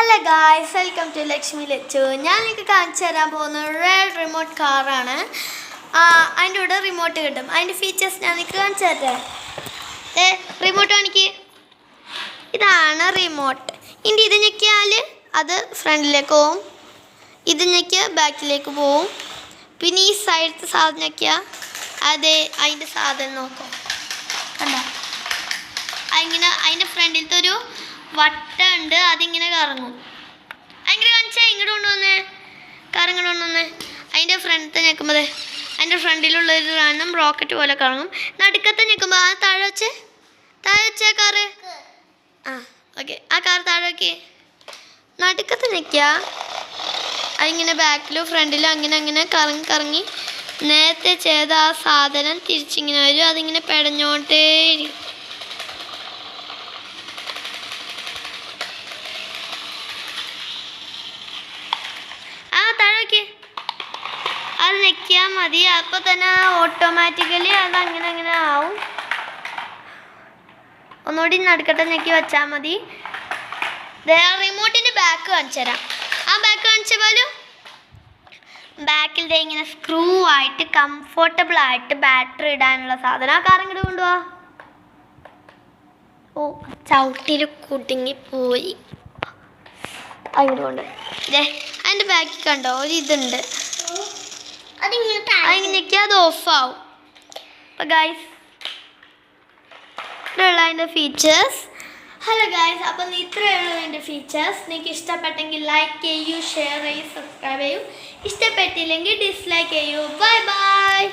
Hello guys, welcome to Lakshmi Lachu. ഞാൻ നിങ്ങൾക്ക് കാണിച്ചു തരാൻ പോകുന്ന റെഡ് റിമോട്ട് കാറാണ്. അതിൻ്റെ കൂടെ റിമോട്ട് കിട്ടും. അതിൻ്റെ ഫീച്ചേഴ്സ് ഞാൻ നിങ്ങൾക്ക് കാണിച്ചു തരട്ടെ. റിമോട്ട് കാണിക്ക്. ഇതാണ് റിമോട്ട്. ഇനി ഇത് ഞെക്കിയാൽ അത് ഫ്രണ്ടിലേക്ക് പോവും, ഇത് ഞെക്കിയാൽ ബാക്കിലേക്ക് പോവും. പിന്നെ ഈ സൈഡത്തെ സാധനം ഞെക്കിയാൽ അതെ അതിൻ്റെ സാധനം നോക്കും. കണ്ടോ, അതിങ്ങനെ അതിൻ്റെ ഫ്രണ്ടിലത്തെ ഒരു വട്ടുണ്ട്, അതിങ്ങനെ കറങ്ങും. അതിങ്ങനെ കാണിച്ചാൽ ഇങ്ങോട്ട് കൊണ്ടുവന്നേ, കാർ ഇങ്ങോട്ട് കൊണ്ടുവന്നേ. അതിൻ്റെ ഫ്രണ്ടിലത്തെ ഞെക്കുമ്പോൾ അതിൻ്റെ ഫ്രണ്ടിലുള്ളൊരു സാധനം റോക്കറ്റ് പോലെ കറങ്ങും. നടുക്കത്തെ ഞെക്കുമ്പോൾ ആ താഴെ വെച്ചേ കാറ്. ഓക്കെ, ആ കാർ താഴെ വയ്ക്കേ. നടുക്കത്തെ ഞെക്കുക അതിങ്ങനെ ബാക്കിലും ഫ്രണ്ടിലും അങ്ങനെ കറങ്ങി നേരത്തെ ചെയ്ത ആ സാധനം തിരിച്ചിങ്ങനെ വരും. അതിങ്ങനെ പെടഞ്ഞോട്ടേയിരിക്കും. അത് ഞെക്കിയാൽ മതി, അപ്പോൾ തന്നെ ഓട്ടോമാറ്റിക്കലി അത് അങ്ങനെ ആവും. ഒന്നുകൂടി നടുക്കട്ടെ ഞെക്കി വെച്ചാൽ മതി. റിമോട്ടിൻ്റെ ബാക്ക് കാണിച്ചു തരാം. ആ ബാക്ക് കാണിച്ച പോലും ബാക്കിൽ ഇങ്ങനെ സ്ക്രൂ ആയിട്ട് കംഫർട്ടബിൾ ആയിട്ട് ബാറ്ററി ഇടാനുള്ള സാധനം. ആ കാർ ഇങ്ങോട്ട് കൊണ്ടുപോവാ. ഓ, ചവിട്ടിൽ കുടുങ്ങിപ്പോയി. അങ്ങോട്ട് കൊണ്ട് അതിൻ്റെ ബാക്കിൽ കണ്ടോ ഒരു ഇതുണ്ട്, അതിങ്ങനെയൊക്കെ അത് ഓഫാവും. അപ്പോൾ ഗൈസ്, ഇത്രയുള്ള അതിൻ്റെ ഫീച്ചേഴ്സ്. ഹലോ ഗൈസ്, അപ്പം ഇത്രയുള്ള അതിൻ്റെ ഫീച്ചേഴ്സ്. നിങ്ങൾക്ക് ഇഷ്ടപ്പെട്ടെങ്കിൽ ലൈക്ക് ചെയ്യൂ, ഷെയർ ചെയ്യൂ, സബ്സ്ക്രൈബ് ചെയ്യൂ. ഇഷ്ടപ്പെട്ടില്ലെങ്കിൽ ഡിസ്ലൈക്ക് ചെയ്യൂ. Bye bye.